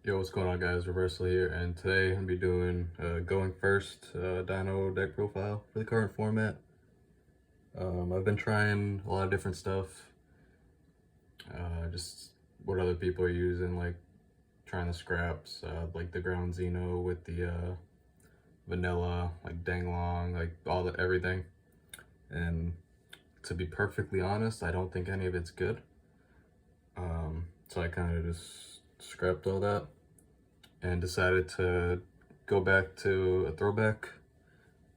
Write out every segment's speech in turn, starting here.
Yo, what's going on, guys? Reversal here, and today I'm gonna be doing going first Dino deck profile for the current format. I've been trying a lot of different stuff, just what other people are using, like trying the scraps, like the ground Xeno with the vanilla, like Danglong, like everything. And to be perfectly honest, I don't think any of it's good. So I kind of just scrapped all that and decided to go back to a throwback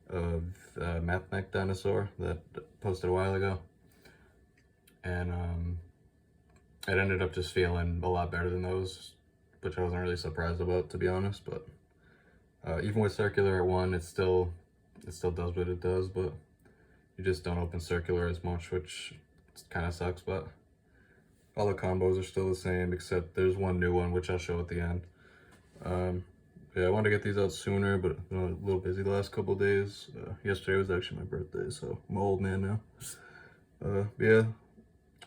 of MATHMECH Dinosaur that posted a while ago. And it ended up just feeling a lot better than those, which I wasn't really surprised about, to be honest. But even with circular at 1, it still does what it does, but you just don't open circular as much, which kind of sucks. But all the combos are still the same, except there's one new one, which I'll show at the end. Yeah, I wanted to get these out sooner, but I've been a little busy the last couple of days. Yesterday was actually my birthday, so I'm an old man now. Yeah,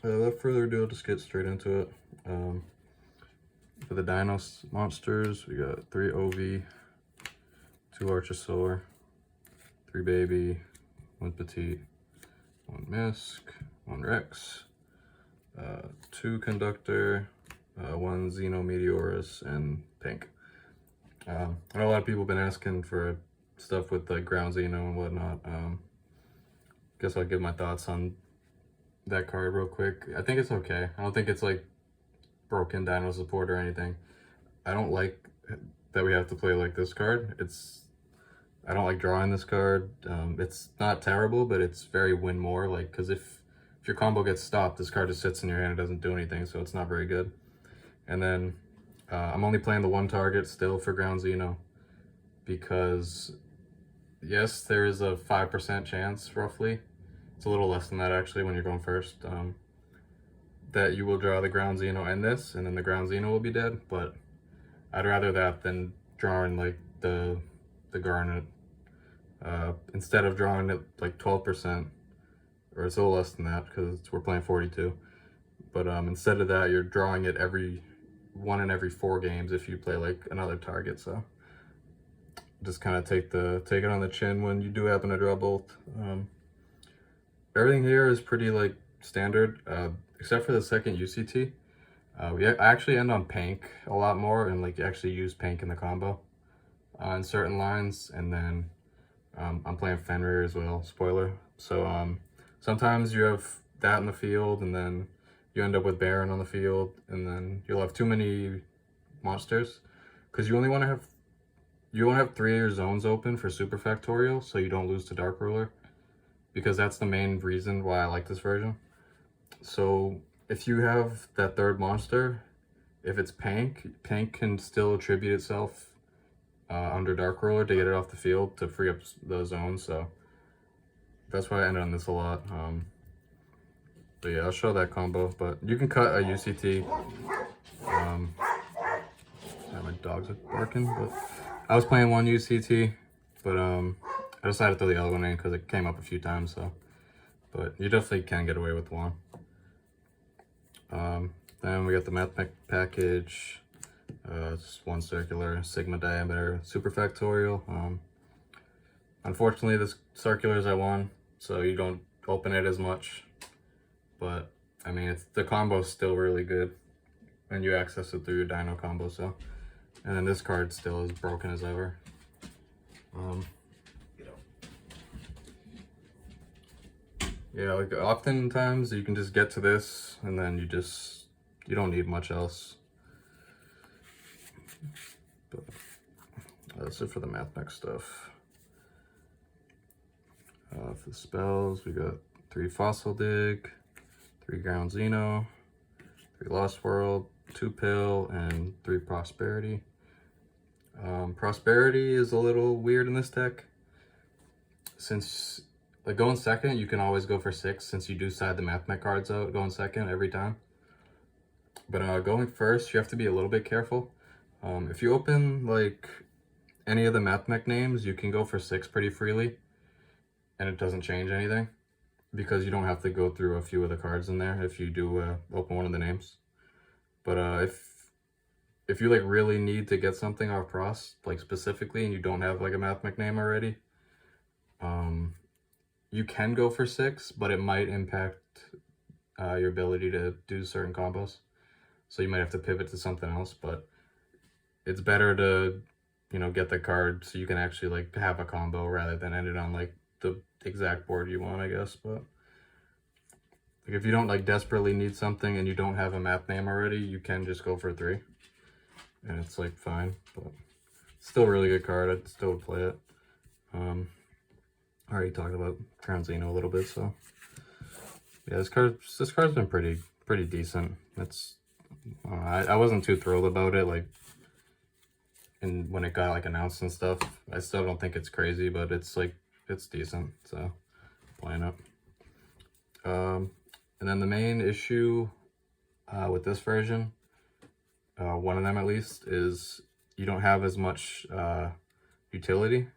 without further ado, I'll just get straight into it. For the Dino monsters, we got 3 OV, 2 Archosaur, 3 Baby, 1 Petite, 1 Misk, 1 Rex, 2 Conductor, 1 Xeno Meteorus, and Pink. I know a lot of people have been asking for stuff with like ground Xeno and whatnot. Guess I'll give my thoughts on that card real quick. I think it's okay. I don't think it's like broken Dino support or anything. I don't like that we have to play like this card. I don't like drawing this card. It's not terrible, but it's very win more. Like, because if your combo gets stopped, this card just sits in your hand and doesn't do anything, so it's not very good. And then I'm only playing the 1 target still for ground Xeno because yes, there is a 5% chance, roughly. It's a little less than that actually when you're going first, that you will draw the ground Xeno and this, and then the ground Xeno will be dead. But I'd rather that than drawing like the Garnet. Instead of drawing it like 12%, or it's a little less than that because we're playing 42. But instead of that, you're drawing it one in every 4 games if you play like another target. So just kind of take it on the chin when you do happen to draw both. Everything here is pretty like standard, except for the second UCT. I actually end on Pink a lot more and like actually use Pink in the combo in certain lines. And then I'm playing Fenrir as well, spoiler. So sometimes you have that in the field and then you end up with Baron on the field, and then you'll have too many monsters because you only have 3 of your zones open for Super Factorial, so you don't lose to Dark Ruler, because that's the main reason why I like this version. So if you have that 3rd monster, if it's Pink can still attribute itself under Dark Ruler to get it off the field to free up the zones. So that's why I ended on this a lot. But yeah, I'll show that combo, but you can cut a UCT. My dogs are barking, but I was playing 1 UCT, but I decided to throw the other one in because it came up a few times. So, but you definitely can get away with 1. Then we got the MATHMECH package. It's 1 circular, Sigma diameter, Super Factorial. Unfortunately, this circular is at 1, so you don't open it as much. But I mean, the combo's still really good, and you access it through your Dino combo. So, and then this card still as broken as ever. Yeah, like oftentimes you can just get to this, and then you don't need much else. But that's it for the MATHMECH stuff. For the spells, we got 3 Fossil Dig, 3 Ground Xeno, 3 Lost World, 2 Pill, and 3 Prosperity. Prosperity is a little weird in this deck. Since like going second, you can always go for 6 since you do side the MATHMECH cards out going second every time. But going first, you have to be a little bit careful. If you open like any of the MATHMECH names, you can go for 6 pretty freely, and it doesn't change anything, because you don't have to go through a few of the cards in there if you do open one of the names. But if you like really need to get something off Prost, like specifically, and you don't have like a MATHMECH name already, you can go for 6, but it might impact your ability to do certain combos. So you might have to pivot to something else, but it's better to, you know, get the card so you can actually like have a combo rather than end it on like the exact board you want, I guess. But like if you don't like desperately need something and you don't have a math name already, you can just go for 3 and it's like fine, but still a really good card. I'd still would play it. I already talked about Crown Xeno a little bit, so yeah, this card's been pretty decent. It's I wasn't too thrilled about it, like, and when it got like announced and stuff. I still don't think it's crazy, but it's like it's decent, so playing it. And then the main issue with this version, one of them at least, is you don't have as much utility,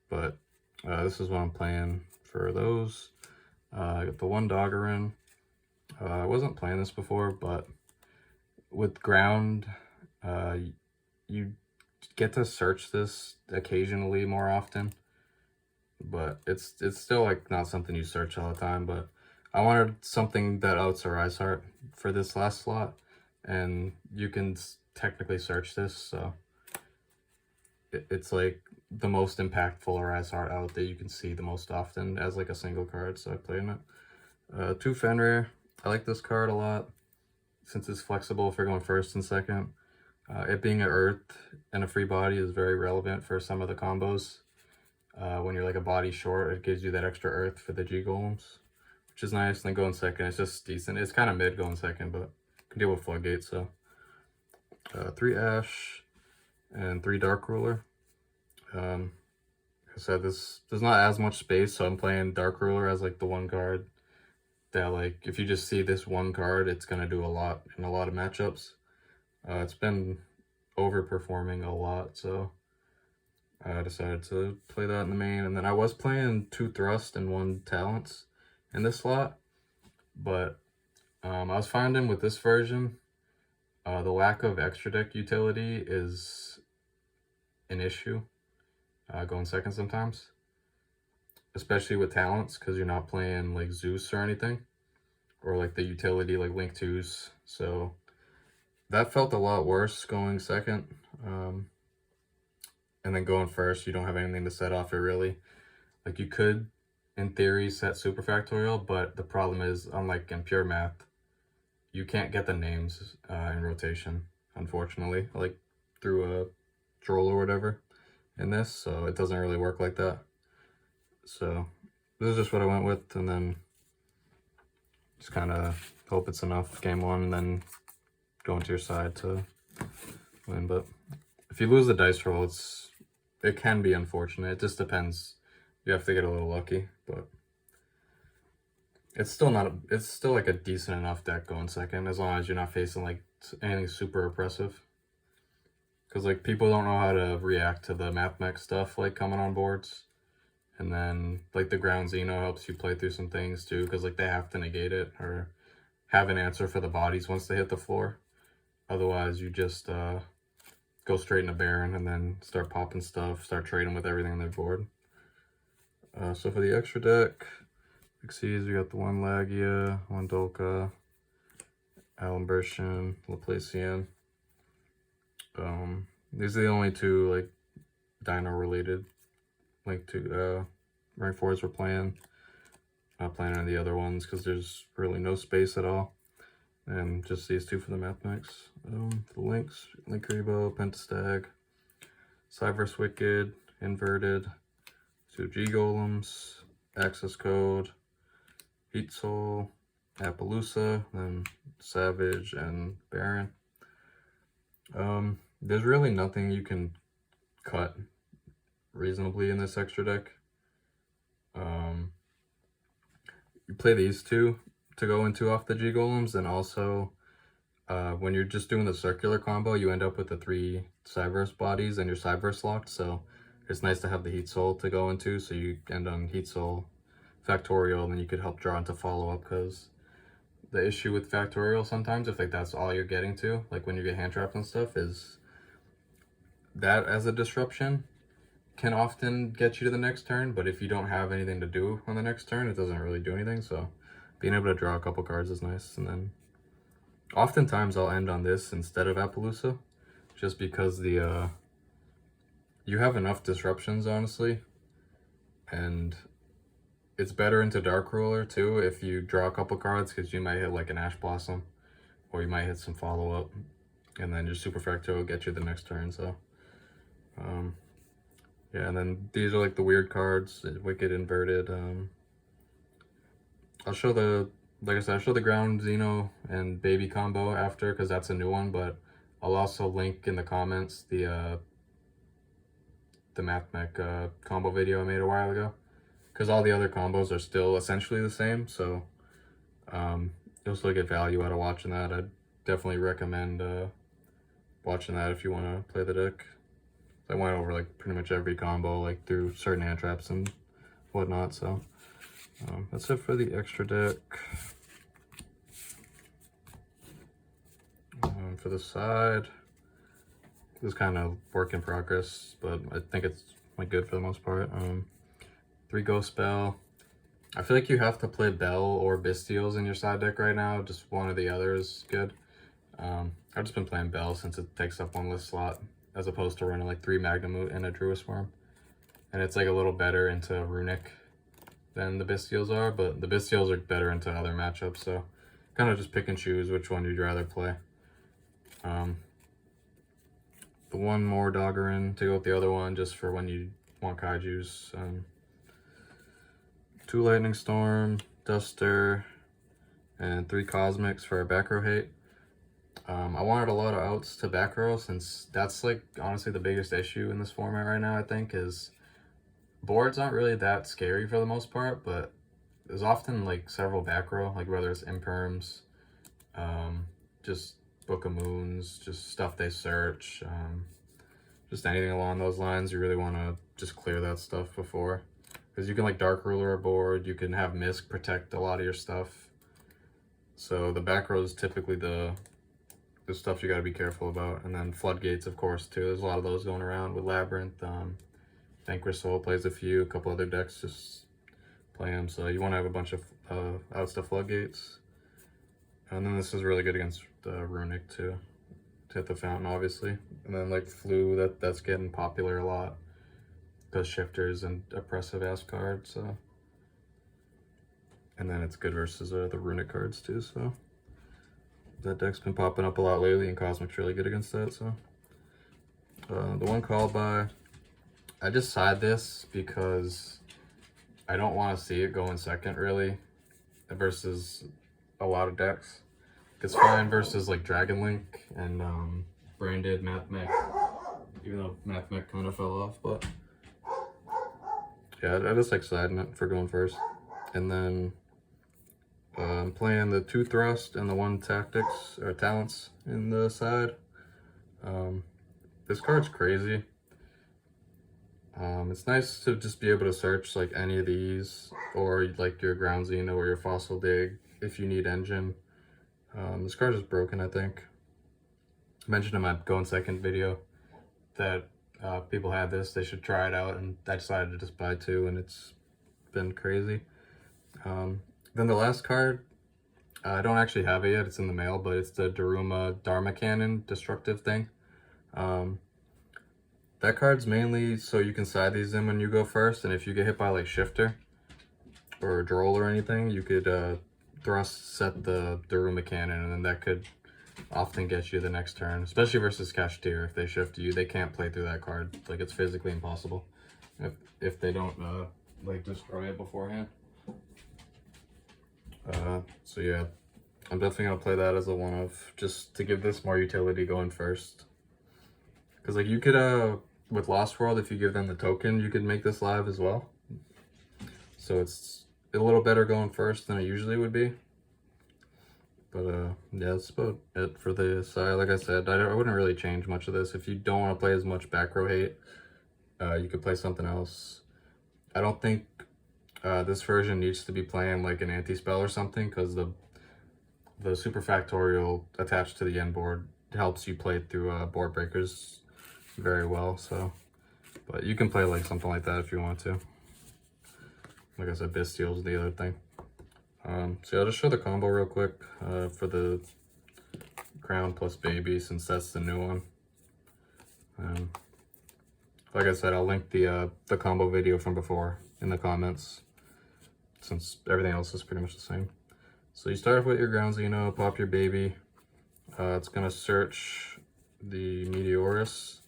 but this is what I'm playing for those. I got the 1 Doggerin. I wasn't playing this before, but with ground, you get to search this occasionally more often, but it's still like not something you search all the time. But I wanted something that outs a Rise Heart for this last slot, and you can technically search this, so it's like the most impactful Rise Heart out that you can see the most often as like a single card, so I played it. 2 Fenrir. I like this card a lot since it's flexible for going first and second. It being an Earth and a free body is very relevant for some of the combos. When you're like a body short, it gives you that extra Earth for the G Golems, which is nice. And then going second, it's just decent. It's kind of mid going second, but can deal with Floodgate. So 3 Ash and 3 Dark Ruler. Like I said, there's not as much space, so I'm playing Dark Ruler as like the one card that, like, if you just see this one card, it's gonna do a lot in a lot of matchups. It's been overperforming a lot, so I decided to play that in the main. And then I was playing 2 Thrust and 1 Talents in this slot, but I was finding with this version, the lack of extra deck utility is an issue going second sometimes, especially with Talents, because you're not playing like Zeus or anything, or like the utility like Link 2s, so that felt a lot worse going second. And then going first, you don't have anything to set off it really. Like, you could, in theory, set Super Factorial, but the problem is, unlike in pure math, you can't get the names in rotation, unfortunately, like through a troll or whatever in this, so it doesn't really work like that. So this is just what I went with, and then just kind of hope it's enough game 1 and then go into your side to win. But if you lose the dice roll, it can be unfortunate. It just depends. You have to get a little lucky, but it's still like a decent enough deck going second, as long as you're not facing like anything super oppressive. Because like people don't know how to react to the MATHMECH stuff like coming on boards, and then like the Ground Xeno helps you play through some things too, because like they have to negate it or have an answer for the bodies once they hit the floor. Otherwise, you just go straight into Baron and then start popping stuff, start trading with everything on their board. So for the extra deck, Xyz, we got the 1 Lagia, 1 Dolka, Alimbertian, Laplacian. These are the only 2 like Dino related, like 2 rank 4s we're playing. Not playing any of the other ones because there's really no space at all. And just these 2 for the MATHMECHs. The links, Linkuriboh, Pentastag, Cyverse Wicked, Inverted, 2 G Golems, Access Code, Heat Soul, Appaloosa, then Savage and Baron. There's really nothing you can cut reasonably in this extra deck. You play these 2 to go into off the G Golems, and also when you're just doing the circular combo, you end up with the 3 Cyverse bodies and your Cyverse locked, so it's nice to have the Heat Soul to go into, so you end on Heat Soul Factorial, and then you could help draw into follow-up, because the issue with Factorial sometimes, if like that's all you're getting to, like when you get hand trapped and stuff, is that as a disruption can often get you to the next turn, but if you don't have anything to do on the next turn, it doesn't really do anything. So being able to draw a couple cards is nice. And then oftentimes I'll end on this instead of Appaloosa, just because the you have enough disruptions, honestly, and it's better into Dark Ruler too if you draw a couple cards, because you might hit like an Ash Blossom, or you might hit some follow-up, and then your Superfractor will get you the next turn. So yeah, and then these are like the weird cards, Wicked Inverted. I'll show the, like I said, I'll show the Ground Xeno and Baby combo after, because that's a new one, but I'll also link in the comments the MATHMECH combo video I made a while ago, because all the other combos are still essentially the same, so you'll still get value out of watching that. I'd definitely recommend watching that if you want to play the deck. I went over like pretty much every combo, like through certain hand traps and whatnot. So that's it for the extra deck. For the side, this is kind of work in progress, but I think it's like good for the most part. 3 Ghost Bell. I feel like you have to play Bell or Bystials in your side deck right now. Just one or the other is good. I've just been playing Bell since it takes up 1 list slot, as opposed to running like 3 Magnemute and a Druid Worm. And it's like a little better into Runic than the Bystials are, but the Bystials are better into other matchups, so kind of just pick and choose which one you'd rather play. The one more Doggerin to go with the other one, just for when you want Kaijus. 2 Lightning Storm, Duster, and 3 Cosmics for a back row hate. I wanted a lot of outs to back row, since that's like honestly the biggest issue in this format right now, I think, is boards aren't really that scary for the most part, but there's often like several back row, like whether it's Imperms, just Book of Moons, just stuff they search, just anything along those lines. You really want to just clear that stuff before, because you can like Dark Ruler a board, you can have Misk protect a lot of your stuff. So the back row is typically the stuff you got to be careful about. And then Floodgates, of course, too. There's a lot of those going around with Labyrinth. Vanquish Soul plays a few, a couple other decks just play them. So you want to have a bunch of outs to Floodgates. And then this is really good against Runic too, to hit the fountain, obviously. And then like Flu, that's getting popular a lot, because Shifters and oppressive ass cards. So, and then it's good versus the Runic cards too. So that deck's been popping up a lot lately, and Cosmic's really good against that. So the one called by, I just side this because I don't want to see it go in second really, versus a lot of decks. It's fine versus like Dragon Link and branded MATHMECH, even though MATHMECH kind of fell off. But yeah, I just like siding it for going first. And then I'm playing the 2 Thrust and the 1 Tactics or Talents in the side. This card's crazy. It's nice to just be able to search like any of these, or like your Ground Xeno or your Fossil Dig if you need Engine. This card is broken, I think. I mentioned in my Go in Second video that people had this, they should try it out, and I decided to just buy 2, and it's been crazy. Then the last card, I don't actually have it yet, it's in the mail, but it's the Daruma Dharma Cannon destructive thing. That card's mainly so you can side these in when you go first, and if you get hit by like Shifter or Droll or anything, you could thrust set the Daruma Cannon, and then that could often get you the next turn, especially versus Kashteer. If they shift you, they can't play through that card. Like, it's physically impossible if they don't like destroy it beforehand. So yeah, I'm definitely gonna play that as a one-of, just to give this more utility going first. Because like you could with Lost World, if you give them the token, you could make this live as well. So it's a little better going first than it usually would be. But yeah, that's about it for the side. Like I said, I wouldn't really change much of this. If you don't want to play as much back row hate, you could play something else. I don't think this version needs to be playing like an anti-spell or something, because the superfactorial attached to the end board helps you play through board breakers very well. So, but you can play like something like that if you want to. Like I said, Bastille's the other thing. So yeah, I'll just show the combo real quick for the Crown plus Baby, since that's the new one. Like I said, I'll link the combo video from before in the comments, since everything else is pretty much the same. So you start off with your Ground Xeno, pop your Baby. It's gonna search the Meteorus,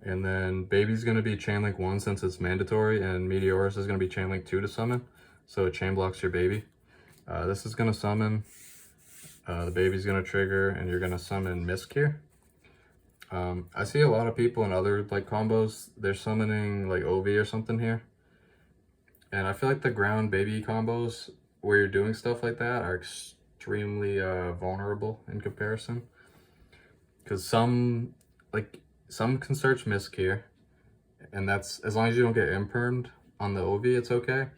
and then Baby's gonna be chain link 1 since it's mandatory, and Meteorus is gonna be chain link 2 to summon. So it chain blocks your Baby. This is gonna summon. The Baby's gonna trigger, and you're gonna summon Misk here. I see a lot of people in other like combos, they're summoning like OV or something here. And I feel like the Ground Baby combos where you're doing stuff like that are extremely vulnerable in comparison. Because some can search Misk here, and that's as long as you don't get impermed on the OV, it's okay.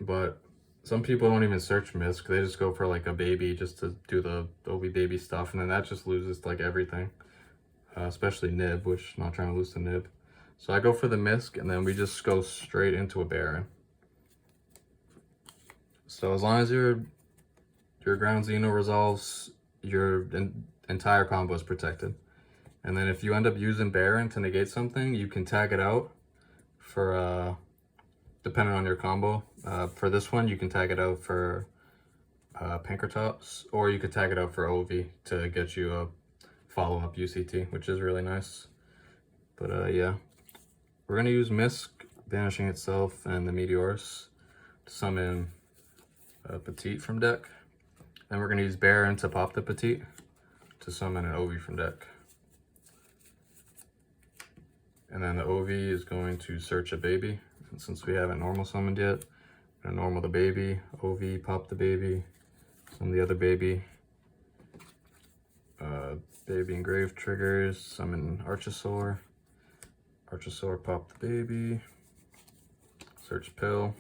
But some people don't even search Misk, they just go for like a Baby just to do the OV Baby stuff, and then that just loses like everything. Especially Nib, which I'm not trying to lose the Nib. So I go for the Misk, and then we just go straight into a Baron. So as long as your Ground Xeno resolves, your entire combo is protected. And then if you end up using Baron to negate something, you can tag it out for, depending on your combo. For this one, you can tag it out for Pankratops, or you could tag it out for OV to get you a follow-up UCT, which is really nice. But yeah, we're gonna use Misk, banishing itself, and the Meteorus to summon Petite from deck. Then we're gonna use Baron to pop the Petite to summon an OV from deck. And then the OV is going to search a Baby. And since we haven't normal summoned yet, I'm gonna normal the Baby, OV, pop the Baby, summon the other Baby. Baby Engrave triggers, summon Archosaur. Archosaur, pop the Baby. Search Pill.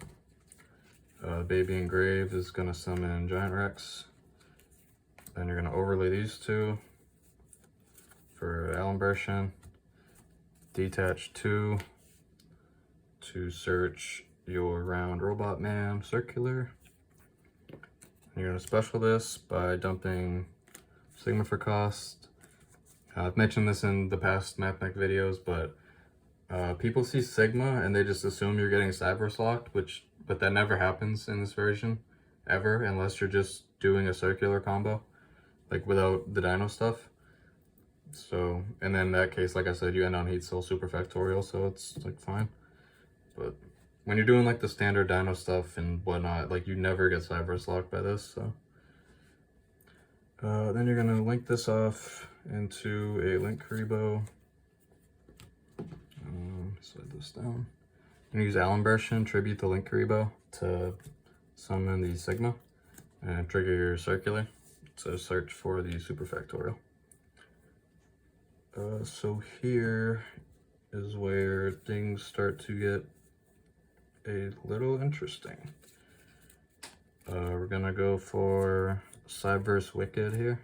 Baby Engrave is gonna summon Giant Rex. Then you're gonna overlay these two for Alimbertion. Detach 2 to search your round Robot Man Circular. And you're gonna special this by dumping Sigma for cost. I've mentioned this in the past MATHMECH videos, but people see Sigma and they just assume you're getting Cyberse locked, but that never happens in this version, ever, unless you're just doing a circular combo, like without the Dino stuff. So, and then in that case, like I said, you end on Heat Soul Superfactorial, so it's like fine. But when you're doing like the standard Dino stuff and whatnot, like you never get Cyberse locked by this, so. Then you're gonna link this off into a link Karibo. Slide this down. I'm gonna use Alimbertion, tribute the link Karibo to summon the Sigma and trigger your circular to search for the Superfactorial. So here is where things start to get a little interesting. We're gonna go for Cyberse Wicked here.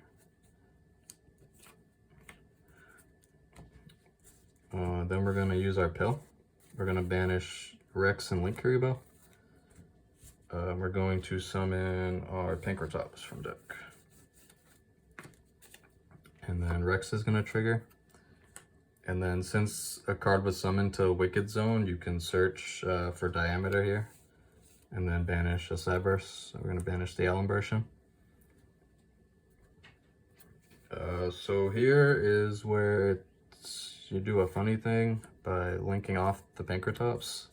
Then we're gonna use our Pill. We're gonna banish Rex and Link Karibo. We're going to summon our Pankratops from deck. And then Rex is gonna trigger. And then since a card was summoned to Wicked Zone, you can search for Diameter here. And then banish a Cyberse. So we're gonna banish the Alimbertion. So here is where you do a funny thing by linking off the Pankratops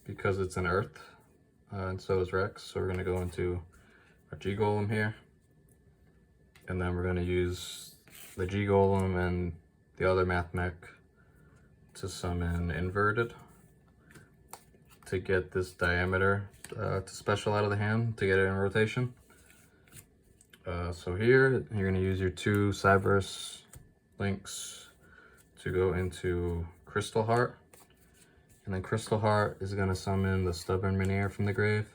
because it's an Earth, and so is Rex. So we're going to go into our G-Golem here, and then we're going to use the G-Golem and the other MATHMECH to summon Inverted to get this Diameter to special out of the hand to get it in rotation. So here, you're going to use your 2 Cyberse links to go into Crystal Heart. And then Crystal Heart is going to summon the Stubborn Minear from the grave.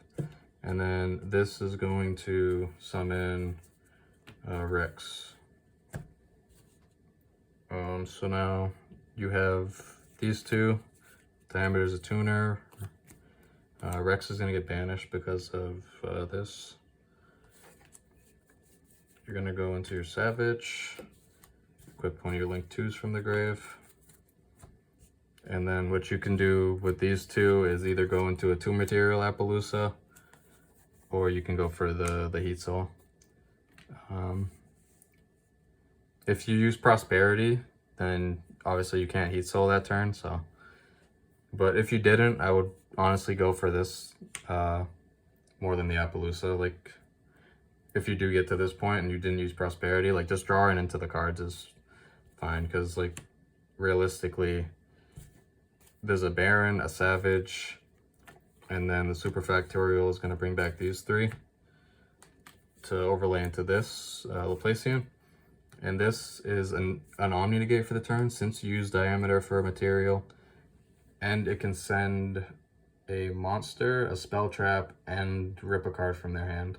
And then this is going to summon Rex. So now you have these two. Diameter is a tuner. Rex is going to get banished because of this. You're going to go into your Savage, equip one of your Link 2s from the grave. And then what you can do with these two is either go into a 2-material Appaloosa, or you can go for the Heat Soul. If you use Prosperity, then obviously you can't Heat Soul that turn, so. But if you didn't, I would honestly go for this more than the Appaloosa. Like, if you do get to this point and you didn't use Prosperity, like, just drawing into the cards is fine, because, like, realistically, there's a Baron, a Savage, and then the Super Factorial is going to bring back these three to overlay into this Laplacian. And this is an Omni Negate for the turn, since you use Diameter for a material. And it can send a monster, a spell trap, and rip a card from their hand.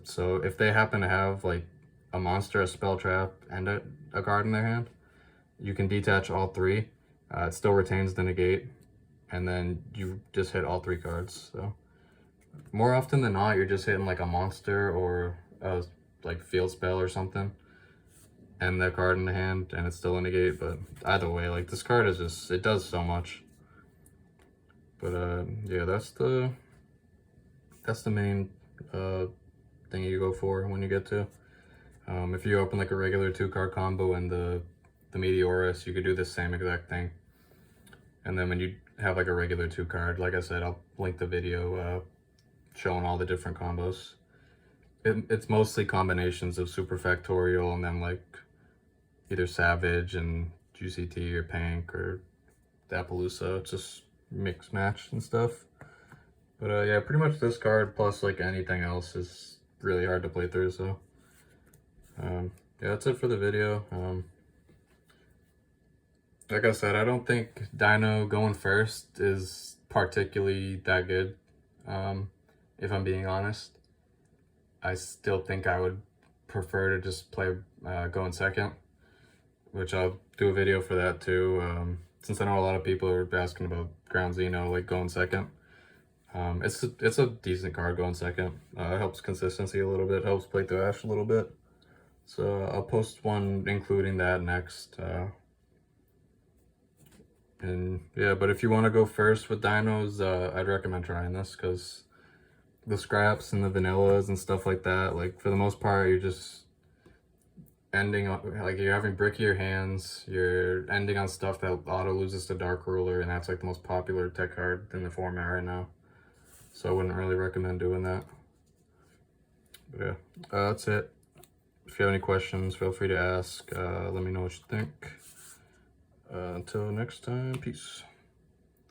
So if they happen to have like a monster, a spell trap, and a card in their hand, you can detach all three. It still retains the negate, and then you just hit all three cards. So more often than not, you're just hitting like a monster or a like field spell or something, and that card in the hand, and it's still a negate. But either way, like, this card is just, it does so much. But yeah, that's the main thing you go for when you get to. If you open like a regular 2-card combo and the Meteorus, you could do the same exact thing. And then when you have like a regular 2-card, like I said, I'll link the video showing all the different combos. It's mostly combinations of Super Factorial and then like either Savage and GCT or Pank or Appaloosa. It's just mix match and stuff. But yeah, pretty much this card plus like anything else is really hard to play through. So yeah, that's it for the video. Like I said, I don't think Dino going first is particularly that good, if I'm being honest. I still think I would prefer to just play going second, which I'll do a video for that too, since I know a lot of people are asking about Ground Xeno, like, going second. It's a decent card going second. It helps consistency a little bit, helps play through Ash a little bit. So I'll post one including that next. And yeah, but if you want to go first with dinos, I'd recommend trying this, because the scraps and the vanillas and stuff like that, like, for the most part, you're just ending on, like, you're having brickier hands, you're ending on stuff that auto loses to Dark Ruler, and that's like the most popular tech card in the format right now. So I wouldn't really recommend doing that. But yeah, that's it. If you have any questions, feel free to ask. Let me know what you think. Until next time, peace.